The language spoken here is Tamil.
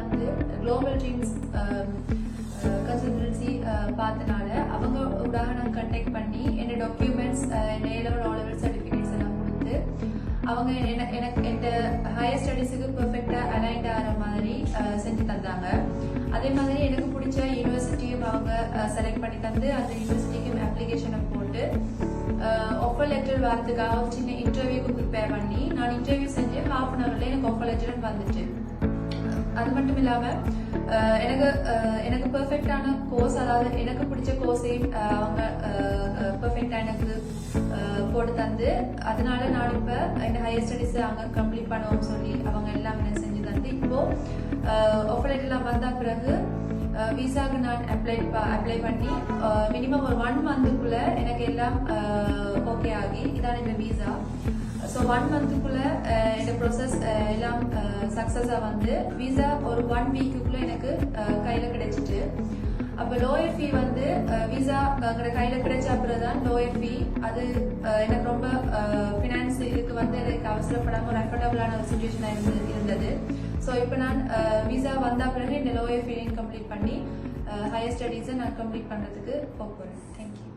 வந்து குளோபல் ட்ரீம்ஸ் கன்சல்டன்சி பார்த்தனால அவங்க ஊடாக நான் கண்டெக்ட் பண்ணி என்னோட டாக்குமெண்ட்ஸ் என் A-level O-level சர்டிஃபிகேட்ஸ் எல்லாம் கொடுத்து அவங்க எனக்கு எந்த ஹையர் ஸ்டடீஸுக்கு பெர்ஃபெக்டாக அலைன்ட் ஆகிற மாதிரி செஞ்சு தந்தாங்க. அதே மாதிரி எனக்கு பிடிச்ச யூனிவர்சிட்டியும் அவங்க செலக்ட் பண்ணி தந்து அந்த யூனிவர்சிட்டிக்கும் அப்ளிகேஷனை போட்டு ஆஃபர் லெட்டர் வரதுக்காக ஒரு சின்ன இன்டர்வியூக்கு ப்ரிப்பேர் பண்ணி நான் இன்டர்வியூ செஞ்சு ½ an hourல எனக்கு ஆஃபர் லெட்டர் வந்துட்டு. அது மட்டும் இல்லாமல் எனக்கு பெர்ஃபெக்டான கோர்ஸ், அதாவது எனக்கு பிடிச்ச கோர்ஸையும் அவங்க பெர்ஃபெக்டாக எனக்கு போட்டு தந்து, அதனால நான் இப்போ இந்த ஹையர் ஸ்டடீஸை அவங்க கம்ப்ளீட் பண்ணுவோம்னு சொல்லி அவங்க எல்லாம் என்ன செஞ்சு தந்து இப்போ ஆஃபர் லெட்டர்லாம் வந்த பிறகு விசாவுக்கு நான் அப்ளை பண்ணி மினிமம் ஒரு 1 monthக்குள்ள எனக்கு எல்லாம் ஓகே ஆகி இதான் இந்த விசா. ஸோ 1 monthக்குள்ள இந்த ப்ராசஸ் எல்லாம் சக்ஸஸாக வந்து விசா ஒரு 1 weekக்குள்ள எனக்கு கையில் கிடைச்சிட்டு. அப்போ லோயர் ஃபீ வந்து விசா கையில் கிடைச்ச அப்புறம் தான் லோயர் ஃபீ அது எனக்கு ரொம்ப ஃபினான்ஸ் இதுக்கு வந்து எனக்கு அவசரப்படாமல் ஒரு அஃபோர்டபுளான ஒரு சுச்சுவேஷனாக இருந்தது. ஸோ இப்போ நான் விசா வந்த பிறகு இந்த லோயர் ஃபீலையும் கம்ப்ளீட் பண்ணி ஹையர் ஸ்டடீஸை நான் கம்ப்ளீட் பண்ணுறதுக்கு போகிறேன். தேங்க்யூ.